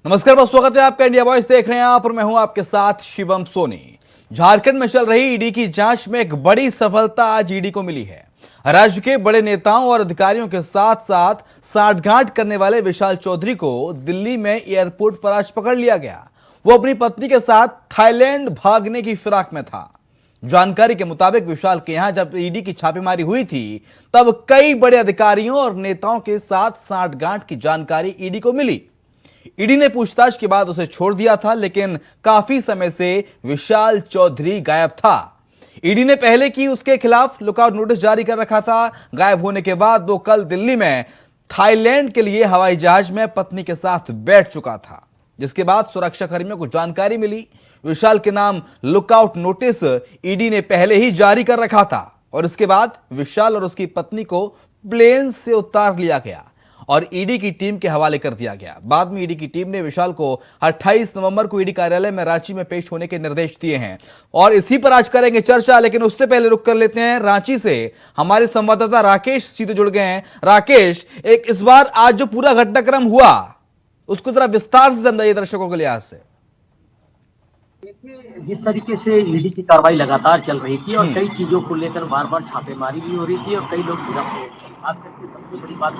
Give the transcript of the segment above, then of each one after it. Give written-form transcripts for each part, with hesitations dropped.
नमस्कार, बहुत स्वागत है आपका। इंडिया वॉइस देख रहे हैं आप और मैं हूं आपके साथ शिवम सोनी। झारखंड में चल रही ईडी की जांच में एक बड़ी सफलता आज ईडी को मिली है। राज्य के बड़े नेताओं और अधिकारियों के साथ साथ सांठगांठ करने वाले विशाल चौधरी को दिल्ली में एयरपोर्ट पर आज पकड़ लिया गया। वो अपनी पत्नी के साथ थाईलैंड भागने की फिराक में था। जानकारी के मुताबिक विशाल के यहां जब ईडी की छापेमारी हुई थी तब कई बड़े अधिकारियों और नेताओं के साथ सांठगांठ की जानकारी ईडी को मिली। ईडी ने पूछताछ के बाद उसे छोड़ दिया था, लेकिन काफी समय से विशाल चौधरी गायब था। ईडी ने पहले की उसके खिलाफ लुकआउट नोटिस जारी कर रखा था। गायब होने के बाद वो कल दिल्ली में थाईलैंड के लिए हवाई जहाज में पत्नी के साथ बैठ चुका था, जिसके बाद सुरक्षा कर्मियों को जानकारी मिली। विशाल के नाम लुकआउट नोटिस ईडी ने पहले ही जारी कर रखा था और इसके बाद विशाल और उसकी पत्नी को प्लेन से उतार लिया गया और ईडी की टीम के हवाले कर दिया गया। बाद में ईडी की टीम ने विशाल को 28 नवंबर को ईडी कार्यालय में रांची में पेश होने के निर्देश दिए हैं और इसी पर आज करेंगे चर्चा। लेकिन उससे पहले रुक कर लेते हैं रांची से हमारे संवाददाता राकेश सीधे जुड़ गए हैं। राकेश, एक इस बार आज जो पूरा घटनाक्रम हुआ उसको जरा विस्तार से समझाइए दर्शकों के लिहाज से। जिस तरीके से ईडी की कार्रवाई लगातार चल रही थी और कई चीजों को लेकर बार बार छापेमारी भी हो रही थी और कई लोग गिरफ्तार हुए थे। खास करके सबसे बड़ी बात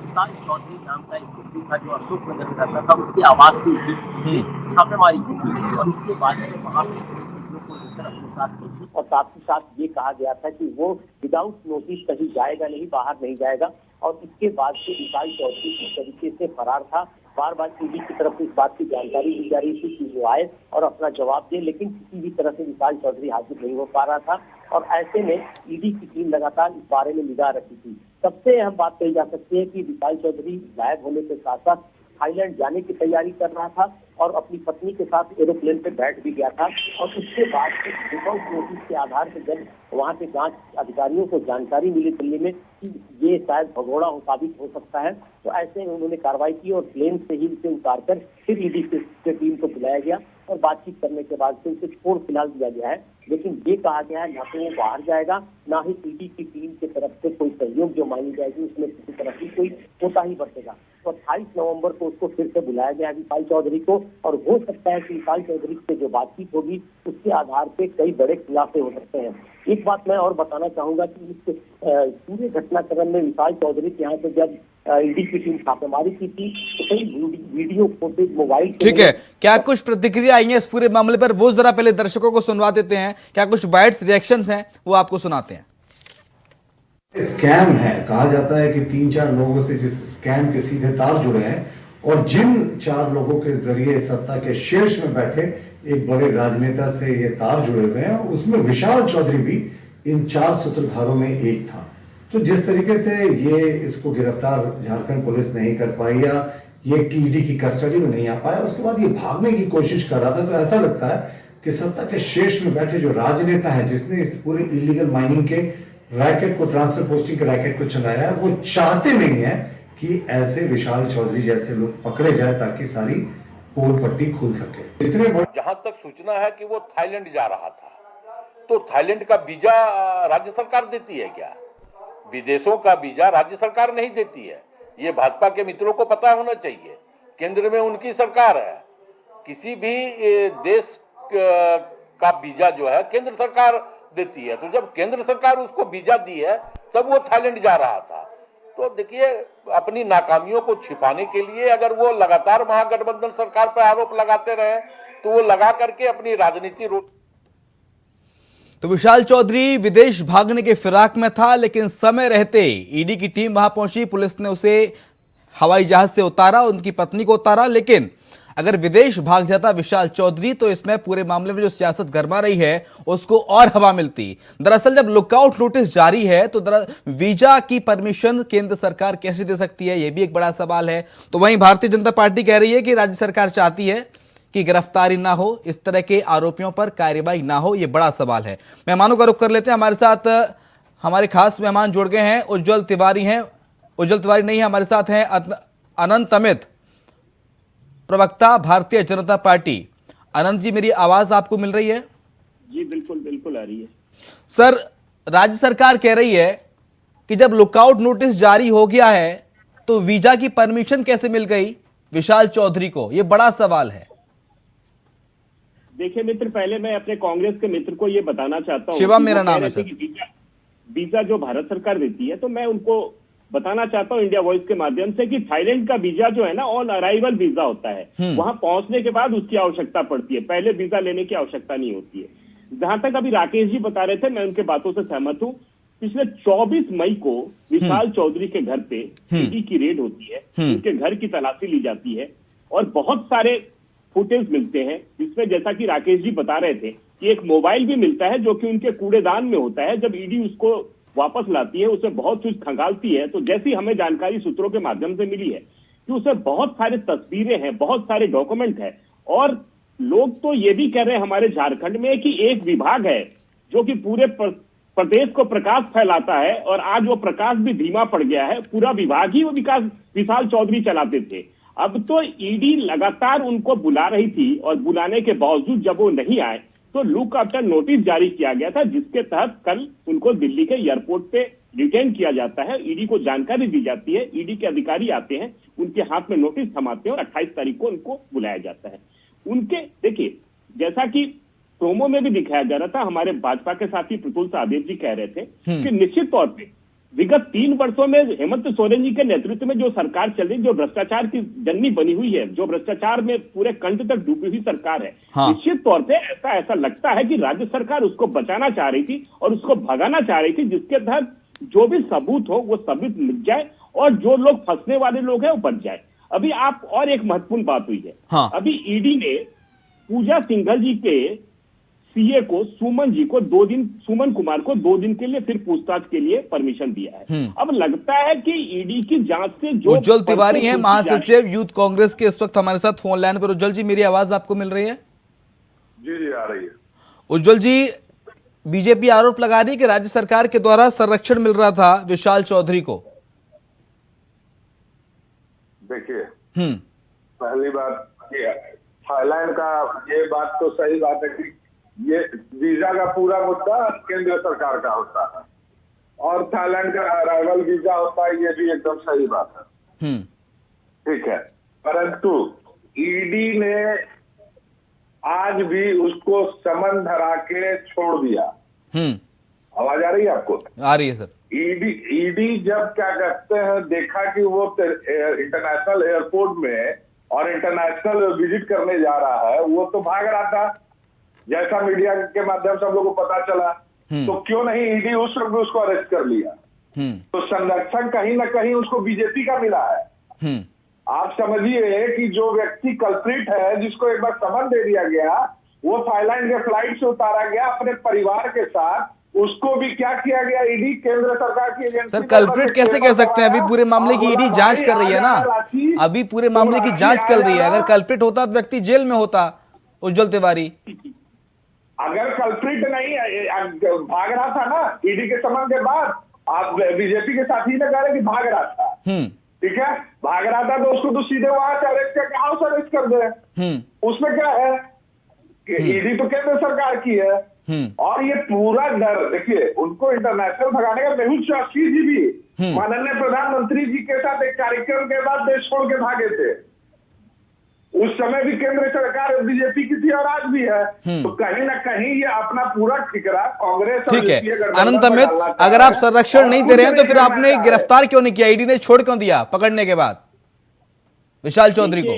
विशाल चौधरी नाम का एक व्यक्ति था जो अशोक नगर में रहता था, उसके आवास की छापेमारी की थी और इसके बाद से वहां पे चीजों को लेकर अपने साथ की और साथ ही साथ ये कहा गया था कि वो विदाउट नोटिस कहीं जाएगा नहीं, बाहर नहीं जाएगा। और इसके बाद से विशाल चौधरी किस तरीके से फरार था, बार बार ईडी की तरफ से इस बात की जानकारी दी जा रही थी कि वो आए और अपना जवाब दे, लेकिन किसी भी तरह से विशाल चौधरी हाजिर नहीं हो पा रहा था। और ऐसे में ईडी की टीम लगातार इस बारे में निगाह रखी थी। सबसे अहम बात कही जा सकती है कि विशाल चौधरी गायब होने के साथ साथ थाईलैंड जाने की तैयारी कर रहा था और अपनी पत्नी के साथ एरोप्लेन पे बैठ भी गया था। और उसके बाद लुकआउट नोटिस के आधार पर जब वहां के जांच अधिकारियों को जानकारी मिली दिल्ली में कि ये शायद भगोड़ा साबित हो सकता है, तो ऐसे में उन्होंने कार्रवाई की और प्लेन से ही उसे उतारकर फिर ईडी की टीम को बुलाया गया और बातचीत करने के बाद से उसे छोड़ फिलहाल दिया गया है। लेकिन ये कहा गया है ना तो वो बाहर जाएगा, ना ही ईडी की टीम की तरफ से कोई सहयोग जो मानी जाएगी उसमें किसी तरह की कोई कोताही बरतेगा। तो 28 नवंबर को उसको फिर से बुलाया गया विशाल चौधरी को और हो सकता है कि विशाल चौधरी से जो बातचीत होगी उसके आधार पे कई बड़े खुलासे हो सकते हैं। एक बात मैं और बताना चाहूंगा कि इस पूरे घटनाक्रम में विशाल चौधरी के यहाँ से जब ईडी की टीम छापेमारी की थी तो कई वीडियो फुटेज मोबाइल। ठीक है, क्या कुछ प्रतिक्रिया आई है इस पूरे मामले पर, वो जरा पहले दर्शकों को सुनवा देते हैं। क्या कुछ बाइट्स रिएक्शंस हैं वो आपको सुनाते हैं। स्कैम है, कहा जाता है कि 3-4 लोगों से जिस स्कैम के सीधे तार जुड़े हैं और जिन 4 लोगों के जरिए सत्ता के शीर्ष में बैठे एक बड़े राजनेता से ये तार जुड़े हुए हैं, उसमें विशाल चौधरी भी इन 4 सूत्रधारों में एक था। तो जिस तरीके से ये इसको गिरफ्तार झारखंड पुलिस नहीं कर पाई या ये ईडी की कस्टडी में नहीं आ पाया, उसके बाद ये भागने की कोशिश कर रहा था, तो ऐसा लगता है कि सत्ता के शीर्ष में बैठे जो राजनेता है जिसने इस पूरे इलीगल माइनिंग के रैकेट को, ट्रांसफर पोस्टिंग के रैकेट को चलाया है, वो चाहते नहीं है कि ऐसे विशाल चौधरी जैसे लोग पकड़े जाए ताकि सारी पोल पट्टी खुल सके। इतने बड़े जहां तक सूचना है कि वो थाईलैंड जा रहा था, तो थाईलैंड का वीजा राज्य सरकार देती है क्या? विदेशों का वीजा राज्य सरकार नहीं देती है, ये भाजपा के मित्रों को पता होना चाहिए। केंद्र में उनकी सरकार है, किसी भी देश का वीजा जो है केंद्र सरकार देती है। तो जब केंद्र सरकार उसको वीजा दी है तब वो थाईलैंड जा रहा था। तो देखिए, अपनी नाकामियों को छिपाने के लिए अगर वो लगातार महागठबंधन सरकार पर आरोप लगाते रहे तो वो लगा करके अपनी राजनीति तो विशाल चौधरी विदेश भागने के फिराक में था, लेकिन समय रहते ईडी की टीम वहां पहुंची, पुलिस ने उसे हवाई जहाज से उतारा, उनकी पत्नी को उतारा। लेकिन अगर विदेश भाग जाता विशाल चौधरी तो इसमें पूरे मामले में जो सियासत गरमा रही है उसको और हवा मिलती। दरअसल जब लुकआउट नोटिस जारी है तो वीजा की परमिशन केंद्र सरकार कैसे दे सकती है, यह भी एक बड़ा सवाल है। तो वहीं भारतीय जनता पार्टी कह रही है कि राज्य सरकार चाहती है कि गिरफ्तारी ना हो, इस तरह के आरोपियों पर कार्रवाई ना हो, यह बड़ा सवाल है। मेहमानों का रुख कर लेते हैं। हमारे साथ हमारे खास मेहमान जुड़ गए हैं। उज्जवल तिवारी हैं, उज्जवल तिवारी नहीं है, हमारे साथ हैं अनंत अमित, प्रवक्ता भारतीय जनता पार्टी। अनंत जी, मेरी आवाज आपको मिल रही है? जी बिल्कुल बिल्कुल आ रही है। सर, राज्य सरकार कह रही है कि जब लुकआउट नोटिस जारी हो गया है तो वीजा की परमिशन कैसे मिल गई, विशाल चौधरी को? ये बड़ा सवाल है। देखिए मित्र, पहले मैं अपने कांग्रेस के मित्र को ये बताना चाहता हूँ, शिवम मेरा नाम है सर। वीजा जो भारत सरकार देती है, तो मैं उनको बताना चाहता हूँ इंडिया वॉइस के माध्यम से कि थाईलैंड का वीजा जो है ना, ऑन अराइवल वीजा होता है। वहां पहुंचने के बाद उसकी आवश्यकता पड़ती है, पहले वीजा लेने की आवश्यकता नहीं होती है। जहां तक अभी राकेश जी बता रहे थे, मैं उनके बातों से सहमत हूँ। पिछले 24 मई को विशाल चौधरी के घर पे ईडी की रेड होती है, उनके घर की तलाशी ली जाती है और बहुत सारे फुटेज मिलते हैं, जिसमें जैसा कि राकेश जी बता रहे थे कि एक मोबाइल भी मिलता है जो कि उनके कूड़ेदान में होता है। जब ईडी उसको वापस लाती है, उसमें बहुत कुछ खंगालती है, तो जैसी हमें जानकारी सूत्रों के माध्यम से मिली है कि उसमें बहुत सारे तस्वीरें हैं, बहुत सारे डॉक्यूमेंट है। और लोग तो ये भी कह रहे हैं हमारे झारखंड में कि एक विभाग है जो कि पूरे प्रदेश को प्रकाश फैलाता है, और आज वो प्रकाश भी धीमा पड़ गया है। पूरा विभाग ही वो विकास विशाल चौधरी चलाते थे। अब तो ईडी लगातार उनको बुला रही थी, और बुलाने के बावजूद जब वो नहीं आए तो लुक आफ्टर नोटिस जारी किया गया था, जिसके तहत कल उनको दिल्ली के एयरपोर्ट पे डिटेन किया जाता है। ईडी को जानकारी दी जाती है, ईडी के अधिकारी आते हैं, उनके हाथ में नोटिस थमाते हैं और 28 तारीख को उनको बुलाया जाता है। उनके देखिए, जैसा कि प्रोमो में भी दिखाया जा रहा था, हमारे भाजपा के साथी प्रफुल्ल साहदेव जी कह रहे थे कि निश्चित तौर पे विगत 3 वर्षों में हेमंत सोरेन जी के नेतृत्व में जो सरकार चल रही, जो भ्रष्टाचार की जननी बनी हुई है, जो भ्रष्टाचार में पूरे कंठ तक डूबी हुई सरकार है, निश्चित तौर पे ऐसा लगता है कि राज्य सरकार उसको बचाना चाह रही थी और उसको भगाना चाह रही थी, जिसके तहत जो भी सबूत हो वो सबूत मिल जाए और जो लोग फंसने वाले लोग हैं वो बच जाए। अभी आप और एक महत्वपूर्ण बात हुई है, अभी ईडी ने पूजा सिंघल जी के सीए को सुमन कुमार को 2 दिन के लिए फिर पूछताछ के लिए परमिशन दिया है। अब लगता है कि ईडी की जांच से जो उज्जवल तिवारी हैं, महासचिव यूथ कांग्रेस के, इस वक्त हमारे साथ फोन लाइन पर। उज्जवल जी, मेरी आवाज आपको मिल रही है? जी आ रही है। उज्जवल जी, बीजेपी आरोप लगा रही है कि राज्य सरकार के द्वारा संरक्षण मिल रहा था विशाल चौधरी को। देखिए, पहली बात थाईलैंड का, ये बात तो सही बात है कि ये वीजा का पूरा मुद्दा केंद्र सरकार का होता है और थाईलैंड का अराइवल वीजा होता है, ये भी एकदम सही बात है। ठीक है, परंतु ईडी ने आज भी उसको समन धरा के छोड़ दिया। आवाज आ रही है आपको? आ रही है सर। ईडी जब क्या करते हैं, देखा कि वो इंटरनेशनल एयरपोर्ट में और इंटरनेशनल विजिट करने जा रहा है, वो तो भाग रहा था, जैसा मीडिया के माध्यम से हम लोग को पता चला। तो क्यों नहीं ईडी उस वक्त उसको अरेस्ट कर लिया? तो संरक्षण कहीं ना कहीं उसको बीजेपी का मिला है। आप समझिए कि जो व्यक्ति कल्प्रिट है, जिसको एक बार समन दे दिया गया, वो थाईलैंड के फ्लाइट से उतारा गया अपने परिवार के साथ, उसको भी क्या किया गया? ईडी, केंद्र सरकार की एजेंसी। सर, कल्प्रिट कैसे कह सकते हैं? अभी पूरे मामले की ईडी जांच कर रही है ना, अभी पूरे मामले की जांच कर रही है। अगर कल्प्रिट होता तो व्यक्ति जेल में होता। उज्जवल तिवारी, अगर कल्प्रिट नहीं भाग रहा था ना ईडी के समन के बाद, आप बीजेपी के साथी ने कह रहे कि भाग रहा था, ठीक है, भाग रहा था तो उसको तो सीधे वहां से अरेस्ट करके हाउस अरेस्ट कर दे। उसमें क्या है कि ईडी तो केंद्र सरकार की है। और ये पूरा डर, देखिए, उनको इंटरनेशनल भगाने का, मेहुल चौकसी जी भी माननीय प्रधानमंत्री जी के साथ एक कार्यक्रम के बाद देश छोड़ के भागे थे। उस समय भी केंद्र सरकार बीजेपी की थी और आज भी है। तो कहीं ना कहीं ये अपना पूरा ठिकरा कांग्रेस, ठीक है। अनंत अमित, अगर आप संरक्षण नहीं दे रहे हैं तो फिर आपने गिरफ्तार क्यों नहीं किया? ईडी ने छोड़ क्यों दिया पकड़ने के बाद विशाल चौधरी को?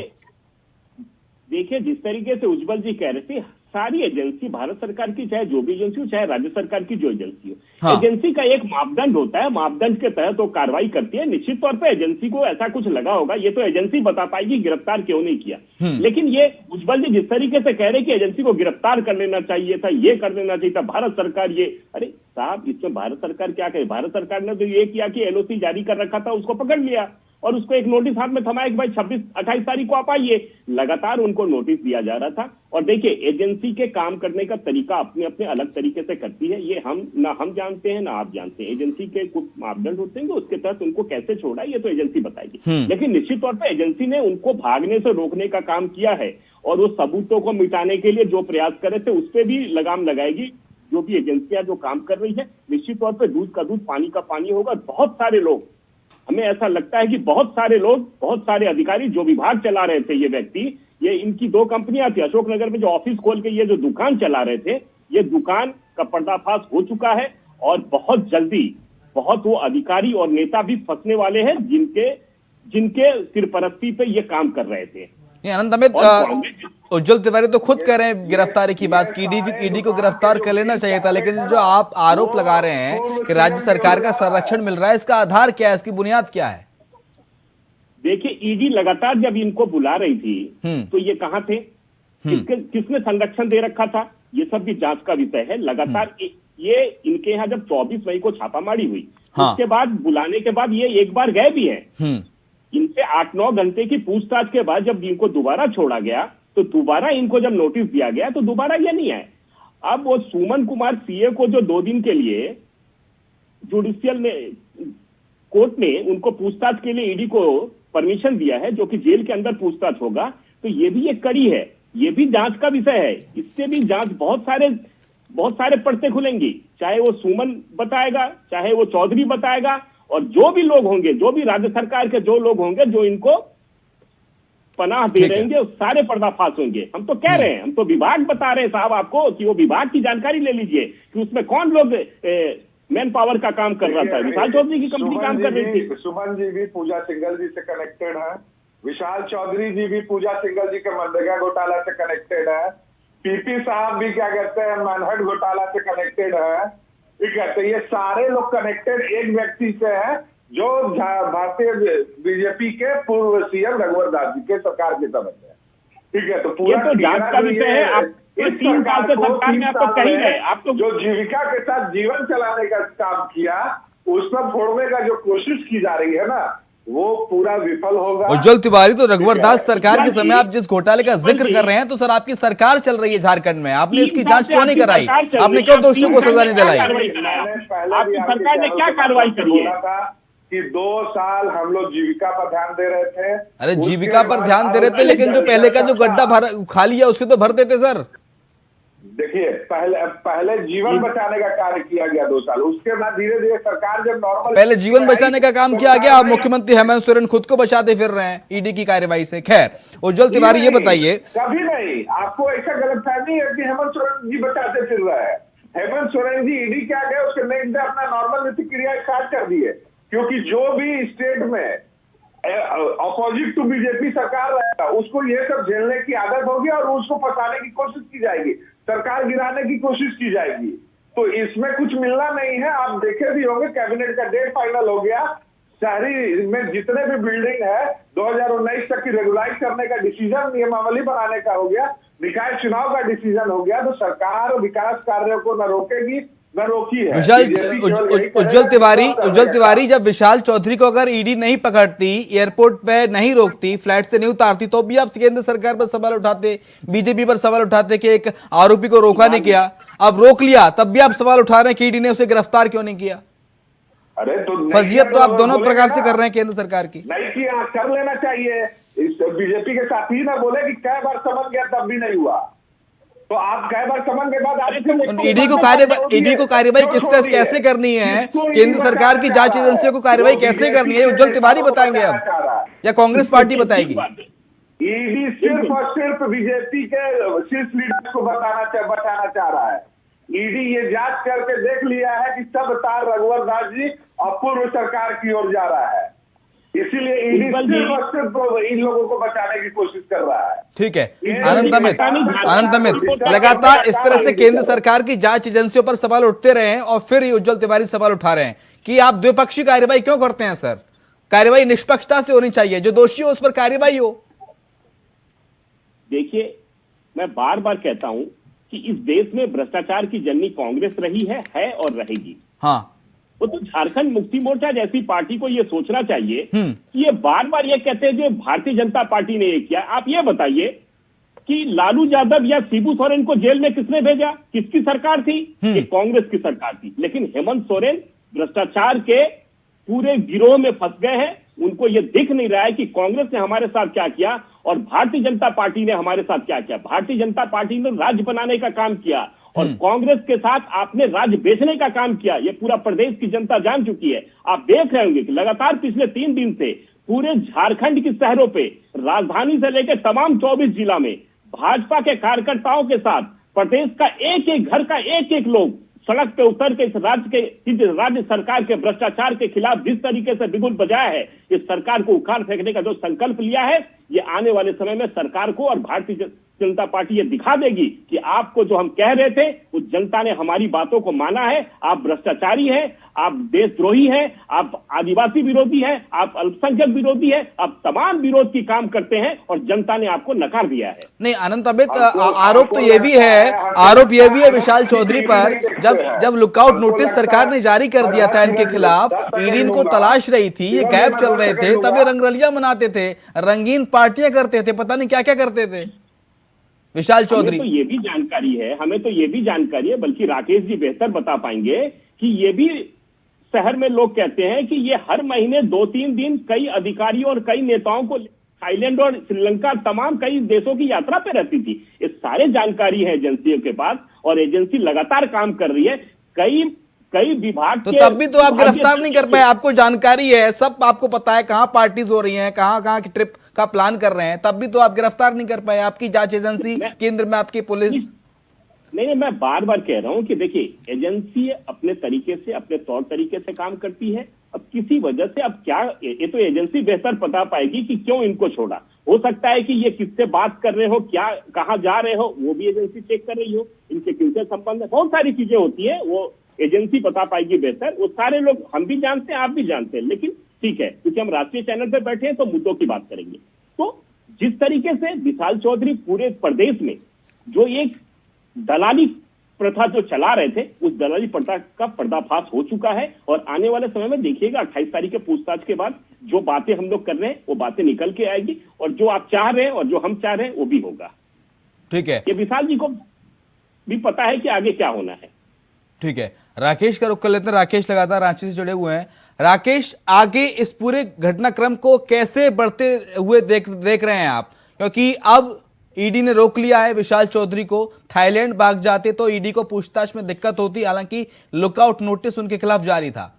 देखिए, जिस तरीके से उज्जवल जी कह रहे थे, सारी एजेंसी, भारत सरकार की चाहे जो भी एजेंसी हो, चाहे राज्य सरकार की जो एजेंसी हो, एजेंसी का एक मापदंड होता है, मापदंड के तहत वो कार्रवाई करती है। निश्चित तौर पे एजेंसी को ऐसा कुछ लगा होगा, ये तो एजेंसी बता पाएगी गिरफ्तार क्यों नहीं किया। लेकिन ये उज्जवल जी जिस तरीके से कह रहे कि एजेंसी को गिरफ्तार कर लेना चाहिए था, ये कर लेना चाहिए था, भारत सरकार ये, अरे साहब, इसमें भारत सरकार क्या करे? भारत सरकार ने तो ये किया कि एलओसी जारी कर रखा था, उसको पकड़ लिया और उसको एक नोटिस हाथ में थमाया कि भाई 26-28 तारीख को आप आइए। लगातार उनको नोटिस दिया जा रहा था। और देखिए, एजेंसी के काम करने का तरीका अपने अपने अलग तरीके से करती है, ये हम जानते हैं ना आप जानते हैं। एजेंसी के कुछ मापदंड होते हैं, उसके तहत उनको कैसे छोड़ा ये तो एजेंसी बताएगी। लेकिन निश्चित तौर पर एजेंसी ने उनको भागने से रोकने का काम किया है और उस सबूतों को मिटाने के लिए जो प्रयास करे थे उस पर भी लगाम लगाएगी। जो भी एजेंसियां जो काम कर रही है, निश्चित तौर पर दूध का दूध, पानी का पानी होगा। बहुत सारे लोग हमें ऐसा लगता है कि बहुत सारे लोग, बहुत सारे अधिकारी जो विभाग चला रहे थे, ये व्यक्ति, ये इनकी 2 कंपनियां थी अशोकनगर में, जो ऑफिस खोल के ये जो दुकान चला रहे थे, ये दुकान का पर्दाफाश हो चुका है और बहुत जल्दी बहुत वो अधिकारी और नेता भी फंसने वाले हैं जिनके सिरपरस्ती पे ये काम कर रहे थे। अनंत अमित, उज्जवल तिवारी तो खुद कह रहे हैं गिरफ्तारी की बात की, ईडी को गिरफ्तार कर लेना चाहिए था, लेकिन जो आप आरोप लगा रहे हैं कि राज्य सरकार का संरक्षण मिल रहा है, इसका आधार क्या है, इसकी बुनियाद क्या है? देखिए, ईडी लगातार जब इनको बुला रही थी तो ये कहां थे, किसने संरक्षण दे रखा था, ये सब भी जांच का विषय है। लगातार ये इनके यहाँ जब 24 मई को छापामारी हुई, उसके बाद बुलाने के बाद ये एक बार गए भी हैं। इनसे 8-9 घंटे की पूछताछ के बाद जब इनको दोबारा छोड़ा गया, तो दोबारा इनको जब नोटिस दिया गया तो दोबारा ये नहीं आए। अब वो सुमन कुमार सीए को जो 2 दिन के लिए जुडिशियल ने, कोर्ट ने उनको पूछताछ के लिए ईडी को परमिशन दिया है, जो कि जेल के अंदर पूछताछ होगा, तो ये भी एक कड़ी है, ये भी जांच का विषय है। इससे भी जांच बहुत सारे पर्चे खुलेंगी, चाहे वो सुमन बताएगा, चाहे वो चौधरी बताएगा, और जो भी लोग होंगे, जो भी राज्य सरकार के जो लोग होंगे जो इनको पनाह दे रहेंगे, सारे पर्दाफाश होंगे। हम तो कह रहे हैं, हम तो विभाग बता रहे हैं साहब आपको कि वो विभाग की जानकारी ले लीजिए कि उसमें कौन लोग मैन पावर का काम कर रहा था। विशाल चौधरी की कंपनी काम कर रही थी। सुमन जी भी पूजा सिंघल जी से कनेक्टेड है, विशाल चौधरी जी भी पूजा सिंघल जी के मनरेगा घोटाला से कनेक्टेड है, पीपी साहब भी क्या कहते हैं मनहट घोटाला से कनेक्टेड है, ठीक है। तो ये सारे लोग कनेक्टेड एक व्यक्ति से है, जो भारतीय बीजेपी के पूर्व सीएम रघुवर दास जी के सरकार के समय में, ठीक है। तो पूरा तो जांच का विषय है। आप 3 साल से सरकार में आपको कही है, आपको जो जीविका के साथ जीवन चलाने का काम किया, उसमें फोड़ने का जो कोशिश की जा रही है ना, वो पूरा विफल होगा। उज्जवल तिवारी, तो रघुवर दास सरकार के समय आप जिस घोटाले का जिक्र कर रहे हैं, तो सर आपकी सरकार चल रही है झारखंड में, आपने इसकी जांच क्यों नहीं कराई? आपने क्यों दोषियों को सजा नहीं दिलाई? आपकी सरकार ने क्या कार्रवाई करी है? कि 2 साल हम लोग जीविका पर ध्यान दे रहे थे। अरे जीविका पर ध्यान दे रहे थे, लेकिन जो पहले का जो गड्ढा खाली है उसके तो भर देते सर। देखिए, पहले जीवन बचाने का कार्य किया गया 2 साल, उसके बाद धीरे धीरे सरकार जब नॉर्मल, पहले जीवन बचाने का काम किया गया, अब मुख्यमंत्री हेमंत सोरेन खुद को बचाते फिर रहे हैं ईडी की कार्रवाई से। खैर, उज्जवल तिवारी ये बताइए, कभी नहीं, आपको ऐसा गलतफहमी है कि हेमंत सोरेन जी बचाते फिर रहे हैं। हेमंत सोरेन जी ईडी क्या गए, उसके नेक्स्ट डे अपना नॉर्मल नीति क्रिया स्टार्ट कर दिए, क्योंकि जो भी स्टेट में अपोजिट टू बीजेपी सरकार रहेगा, उसको ये सब झेलने की आदत होगी और उसको फंसाने की कोशिश की जाएगी, सरकार गिराने की कोशिश की जाएगी। तो इसमें कुछ मिलना नहीं है। आप देखे भी होंगे, कैबिनेट का डेट फाइनल हो गया, शहरी में जितने भी बिल्डिंग है 2019 तक की रेगुलाइज करने का डिसीजन, नियमावली बनाने का हो गया, निकाय चुनाव का डिसीजन हो गया। तो सरकार विकास कार्यों को न रोकेगी न रोकी है। उज्जवल तिवारी, जब विशाल चौधरी को अगर ईडी नहीं पकड़ती, एयरपोर्ट पे नहीं रोकती, फ्लाइट से नहीं उतारती, तो भी आप केंद्र सरकार पर सवाल उठाते, बीजेपी पर सवाल उठाते कि एक आरोपी को रोका नहीं किया। अब रोक लिया तब भी आप सवाल उठा रहे हैं कि ईडी ने उसे गिरफ्तार क्यों नहीं किया? अरे तो फर्जियत तो आप दोनों प्रकार से कर रहे हैं केंद्र सरकार की। नहीं किया, कर लेना चाहिए। बीजेपी के साथी ना बोले कि कई बार समझ गया तब भी नहीं हुआ, तो आप कई बार समझ के बाद ईडी को कार्रवाई किस तरह कैसे करनी है, केंद्र सरकार की जांच एजेंसियों को कार्रवाई कैसे करनी है, उज्जवल तिवारी बताएंगे अब या कांग्रेस पार्टी बताएगी? ईडी सिर्फ और सिर्फ बीजेपी के शीर्ष लीडर्स को बचाना चाह रहा है। ईडी ये जांच करके देख लिया है कि सब तार रघुवर दास जी और पूर्व सरकार की ओर जा रहा है, इसीलिए ईडी सिर्फ और सिर्फ इन लोगों को बचाने की कोशिश कर रहा है। ठीक है, अनंत अमित, लगातार इस तरह से केंद्र सरकार की जांच एजेंसियों पर सवाल उठते रहे हैं और फिर उज्जवल तिवारी सवाल उठा रहे हैं कि आप द्विपक्षीय कार्रवाई क्यों करते हैं? सर, कार्रवाई निष्पक्षता से होनी चाहिए, जो दोषी हो उस पर कार्रवाई हो। देखिए, मैं बार बार कहता हूं कि इस देश में भ्रष्टाचार की जननी कांग्रेस रही है और रहेगी। हाँ, वो तो झारखंड मुक्ति मोर्चा जैसी पार्टी को ये सोचना चाहिए कि ये बार बार ये कहते हैं जो भारतीय जनता पार्टी ने ये किया। आप ये बताइए कि लालू यादव या शिबू सोरेन को जेल में किसने भेजा? किसकी सरकार थी? ये कांग्रेस की सरकार थी। लेकिन हेमंत सोरेन भ्रष्टाचार के पूरे गिरोह में फंस गए हैं। उनको ये दिख नहीं रहा है कि कांग्रेस ने हमारे साथ क्या किया और भारतीय जनता पार्टी ने हमारे साथ क्या किया। भारतीय जनता पार्टी ने राज्य बनाने का काम किया और कांग्रेस के साथ आपने राज्य बेचने का काम किया, ये पूरा प्रदेश की जनता जान चुकी है। आप देख रहे होंगे कि लगातार पिछले 3 दिन से पूरे झारखंड के शहरों पे, राजधानी से लेकर तमाम 24 जिला में भाजपा के कार्यकर्ताओं के साथ प्रदेश का एक एक घर का एक एक लोग सड़क पे उतर के इस राज्य सरकार के भ्रष्टाचार के खिलाफ जिस तरीके से बिगुल बजाया है, इस सरकार को उखाड़ फेंकने का जो संकल्प लिया है, ये आने वाले समय में सरकार को और भारतीय जनता पार्टी ये दिखा देगी कि आपको जो हम कह रहे थे उस जनता ने हमारी बातों को माना है। आप भ्रष्टाचारी हैं, आप देशद्रोही हैं, आप आदिवासी विरोधी हैं, आप अल्पसंख्यक विरोधी हैं, आप तमाम विरोध की काम करते हैं और जनता ने आपको नकार दिया है। नहीं अनंत अमित, आरोप तो ये भी है विशाल चौधरी पर, जब लुकआउट नोटिस सरकार ने जारी कर दिया था इनके खिलाफ, ईडी इनको तलाश रही थी, ये गैप चल रहे थे, तब ये रंगरलियां मनाते थे, रंगीन पार्टियां करते थे, पता नहीं क्या क्या करते थे विशाल चौधरी। हमें तो ये भी जानकारी है, बल्कि राकेश जी बेहतर बता पाएंगे कि ये भी शहर में लोग कहते हैं कि ये हर महीने 2-3 दिन कई अधिकारियों और कई नेताओं को थाईलैंड और श्रीलंका तमाम कई देशों की यात्रा पे रहती थी। ये सारे जानकारी है एजेंसियों के पास और एजेंसी लगातार काम कर रही है। कई विभाग तो तब भी तो आप गिरफ्तार नहीं कर पाए, आपको जानकारी है, सब आपको पता है कहां पार्टीज हो रही हैं, कहां की ट्रिप का प्लान कर रहे हैं, तब भी तो आप गिरफ्तार नहीं कर पाए। आपकी जांच एजेंसी केंद्र में आपकी पुलिस नहीं, मैं बार बार कह रहा हूं कि देखिए एजेंसी अपने तरीके से, अपने तौर तरीके से काम करती है। अब किसी वजह से, अब क्या, ये तो एजेंसी बेहतर पता पाएगी कि क्यों इनको छोड़ा। हो सकता है कि ये किससे बात कर रहे हो, क्या कहां जा रहे हो, वो भी एजेंसी चेक कर रही हो, इनके किनसे संबंध है, बहुत सारी चीजें होती है, वो एजेंसी बता पाएगी बेहतर। वो सारे लोग हम भी जानते हैं, आप भी जानते हैं, लेकिन ठीक है क्योंकि हम राष्ट्रीय चैनल पे बैठे हैं तो मुद्दों की बात करेंगे। तो जिस तरीके से विशाल चौधरी पूरे प्रदेश में जो एक दलाली प्रथा जो चला रहे थे, उस दलाली प्रथा का पर्दाफाश हो चुका है और आने वाले समय में देखिएगा 28 तारीख के पूछताछ के बाद जो बातें हम लोग कर रहे हैं वो बातें निकल के आएगी और जो आप चाह रहे हैं और जो हम चाह रहे हैं वो भी होगा। ठीक है, ये विशाल जी को भी पता है कि आगे क्या होना है। ठीक है, राकेश का रुख कर लेते हैं। राकेश लगातार रांची से जुड़े हुए हैं। राकेश, आगे इस पूरे घटनाक्रम को कैसे बढ़ते हुए देख रहे हैं आप, क्योंकि अब ईडी ने रोक लिया है विशाल चौधरी को, थाईलैंड भाग जाते तो ईडी को पूछताछ में दिक्कत होती, हालांकि लुकआउट नोटिस उनके खिलाफ जारी था।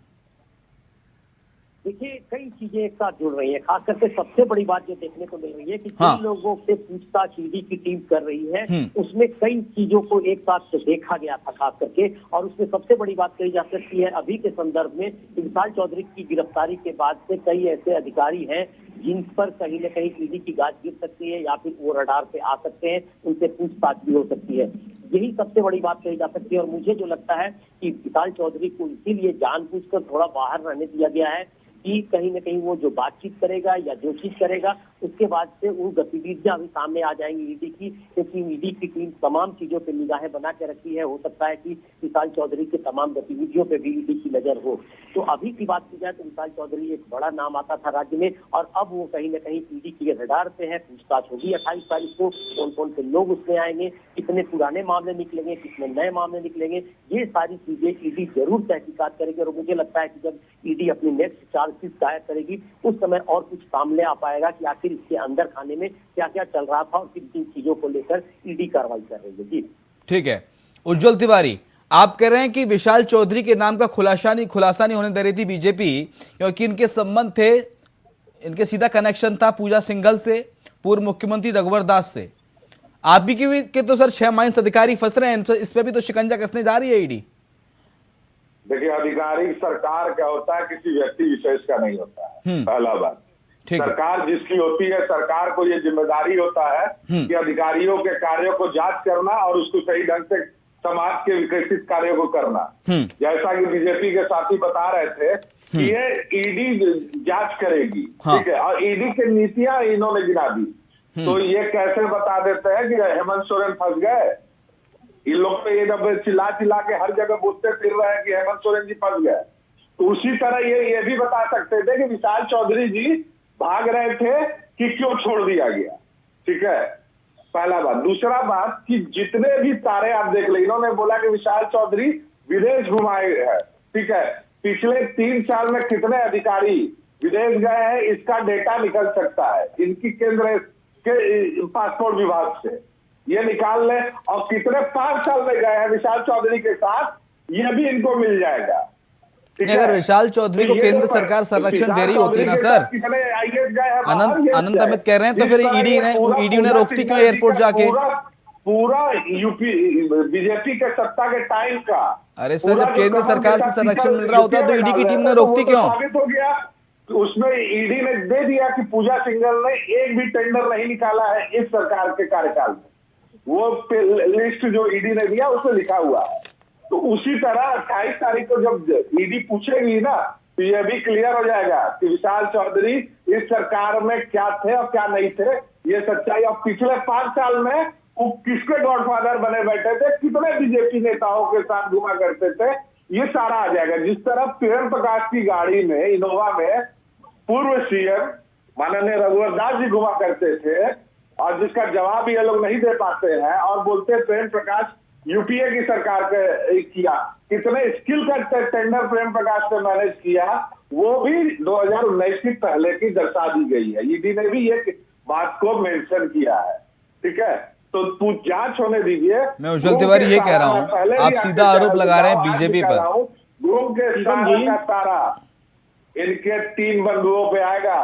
देखिए कई चीजें एक साथ जुड़ रही है, खास करके सबसे बड़ी बात जो देखने को मिल रही है कि हाँ। जिन लोगों से पूछताछ ईडी की टीम कर रही है उसमें कई चीजों को एक साथ देखा गया था खास करके, और उसमें सबसे बड़ी बात कही जा सकती है अभी के संदर्भ में विशाल चौधरी की गिरफ्तारी के बाद से कई ऐसे अधिकारी हैं जिन पर कहीं न कहीं ईडी की गाज गिर सकती है या फिर वो रडार पे आ सकते हैं, उनसे पूछताछ भी हो सकती है। यही सबसे बड़ी बात कही जा सकती है और मुझे जो लगता है कि विशाल चौधरी को इसीलिए जानबूझकर थोड़ा बाहर रहने दिया गया है कि कहीं न कहीं वो जो बातचीत करेगा या जो चीज करेगा उसके बाद से वो गतिविधियां भी सामने आ जाएंगी ईडी की, क्योंकि ईडी की टीम तमाम चीजों पे निगाहें बना के रखी है। हो सकता है कि विशाल चौधरी के तमाम गतिविधियों पे भी ईडी की नजर हो। तो अभी की बात की जाए तो विशाल चौधरी एक बड़ा नाम आता था राज्य में और अब वो कहीं न कहीं ईडी के रडार पे है। पूछताछ होगी 28 तारीख को, कौन कौन से लोग उसमें आएंगे, कितने पुराने मामले निकलेंगे, कितने नए मामले निकलेंगे, ये सारी चीजें ईडी जरूर तहकीकात करेगी। और मुझे लगता है कि जब ईडी अपनी नेक्स्ट चार्जशीट दायर करेगी उस समय और कुछ सामने आ पाएगा कि आखिर इसके अंदर खाने में क्या क्या चल रहा था और किन किन चीजों को लेकर ईडी कार्रवाई कर रही है। जी ठीक है, उज्जवल तिवारी, आप कह रहे हैं कि विशाल चौधरी के नाम का खुलासा नहीं होने दे रही थी बीजेपी, क्योंकि इनके संबंध थे, इनके सीधा कनेक्शन था पूजा सिंघल से, पूर्व मुख्यमंत्री रघुवर दास से। आप भी के तो सर 6 माइंस अधिकारी फंस रहे हैं, इस पे भी तो शिकंजा कसने जा रही है ईडी। देखिए अधिकारी सरकार का होता है, किसी व्यक्ति विशेष का नहीं होता है। पहला बात, सरकार जिसकी होती है, सरकार को ये जिम्मेदारी होता है कि अधिकारियों के कार्यों को जांच करना और उसको सही ढंग से समाज के विकसित कार्यों को करना। जैसा कि बीजेपी के साथी बता रहे थे कि ये ईडी जांच करेगी, ठीक है, और ईडी की नीतियां इन्होंने गिना दी। तो ये कैसे बता देते हैं कि हेमंत सोरेन फंस गए? इन लोग तो ये जब चिल्ला के हर जगह पूछते फिर रहे हैं कि हेमंत सोरेन जी फंस गए। तो उसी तरह ये भी बता सकते थे कि विशाल चौधरी जी भाग रहे थे कि क्यों छोड़ दिया गया। ठीक है, पहला बात। दूसरा बात कि जितने भी तारे आप देख ले, इन्होंने बोला कि विशाल चौधरी विदेश घुमाए हैं। ठीक है, पिछले 3 साल में कितने अधिकारी विदेश गए हैं इसका डेटा निकल सकता है इनकी केंद्र के पासपोर्ट विभाग से। ये निकाल ले, और कितने 5 साल में गए हैं विशाल चौधरी के साथ, ये भी इनको मिल जाएगा। ठीक नहीं, है? अगर विशाल चौधरी तो को ये केंद्र तो सरकार संरक्षण विशाल दे रही होती चौधरी ना के सर, साथ कितने IAS गए हैं बाहर, अनंत ये अनंत है। अमित कह रहे हैं, तो जिस फिर तरह ईडी ये ने पूरा रोकती क्यों सिंगल एयरपोर्ट जाके? पूरा यूपी बीजेपी के सत्ता के टाइम का, अरे सर, पूरा जब जो केंद्र कदम सरकार के से साथ संरक्षण टिकट मिल रहा होता है तो यूपीए ईडी की डाल टीम रहे ने थे, तो रोकती वो तो क्यों? साबित हो गया। तो उसमें ईडी ने दे दिया कि पूजा सिंघल ने एक भी टेंडर नहीं निकाला है इस सरकार के कार्यकाल में। वो लिस्ट जो ईडी ने दिया उसमें लिखा हुआ है। तो उसी तरह 28 तारीख को जब ईडी पूछेगी ना, तो यह भी क्लियर हो जाएगा कि विशाल चौधरी इस सरकार में क्या थे और क्या नहीं थे, ये सच्चाई। और पिछले 5 साल में वो किसके गॉडफादर बने बैठे थे, कितने बीजेपी नेताओं के साथ घुमा करते थे, ये सारा आ जाएगा। जिस तरह प्रेम प्रकाश की गाड़ी में, इनोवा में पूर्व सीएम माननीय रघुवर दास जी घुमा करते थे, और जिसका जवाब ये लोग नहीं दे पाते हैं और बोलते हैं प्रेम प्रकाश यूपीए की सरकार के किया। कितने स्किल का टेंडर प्रेम प्रकाश ने मैनेज किया, वो भी 2019 की पहले की दर्शा दी गई है। ईडी ने भी ये बात को मेंशन किया है। ठीक है, तो जांच होने दीजिए। मैं उज्जवल तिवारी ये कह रहा हूँ, आप सीधा आरोप लगा रहे हैं बीजेपी पर। गुरु के सहारा का तारा इनके 3 बंधुओं पे आएगा,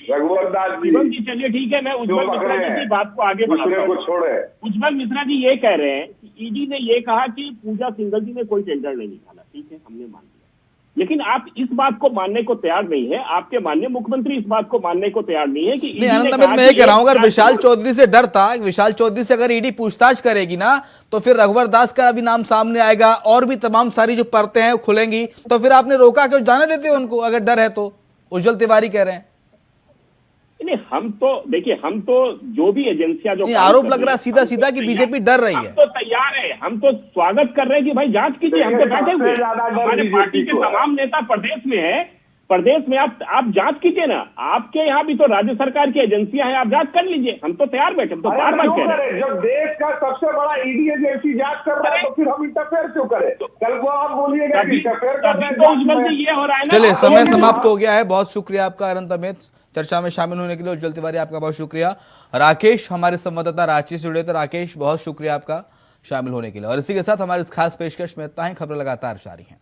रघुवर दास जी। चलिए ठीक है, मैं उज्जवल मिश्रा जी की बात को आगे दूसरे बढ़ाता को हूं। छोड़े। उज्जवल मिश्रा जी ये कह रहे हैं कि ईडी ने ये कहा कि पूजा सिंघल जी ने कोई टेंडर नहीं निकाला। ठीक है, हमने मान लिया, लेकिन आप इस बात को मानने को तैयार नहीं है। आपके माननीय मुख्यमंत्री इस बात को मानने को तैयार नहीं है कि नहीं अनंत अमित, मैं ये कह रहा हूं, अगर विशाल चौधरी से डर था, विशाल चौधरी से अगर ईडी पूछताछ करेगी ना, तो फिर रघुवर दास का भी नाम सामने आएगा और भी तमाम सारी जो परतें हैं वो खुलेंगी। तो फिर आपने रोका क्यों? जाने देते हो उनको अगर डर है तो। उज्जवल तिवारी कह रहे हैं। नहीं, हम तो देखिए, हम तो जो भी एजेंसियां जो आरोप लग रहा सीधा सीधा कि बीजेपी डर रही है। हम तो तैयार है, हम तो स्वागत कर रहे हैं कि भाई जांच कीजिए। हम तो बैठे हुए, हमारे पार्टी के तमाम नेता प्रदेश में है। प्रदेश में आप जांच कीजिए ना। आपके यहाँ भी तो राज्य सरकार की एजेंसियां हैं, आप जांच कर लीजिए। हम तो तैयार बैठे, हम तो बार बार कह रहे हैं। जब देश का सबसे बड़ा ईडी एजेंसी जांच कर रहा है तो फिर हम इंटरफेयर क्यों करें? कल को आप बोलिएगा कि इंटरफेयर कर रहे हैं तो उज्जवल जी ये हो रहा है ना। चलिए, समय समाप्त हो गया है। बहुत शुक्रिया आपका अनंत अमित, चर्चा में शामिल होने के लिए। उज्जवल तिवारी आपका बहुत शुक्रिया। राकेश हमारे संवाददाता रांची से जुड़े थे। राकेश, बहुत शुक्रिया आपका शामिल होने के लिए। और इसी के साथ हमारी इस खास पेशकश में इतना ही। खबरें लगातार जारी हैं।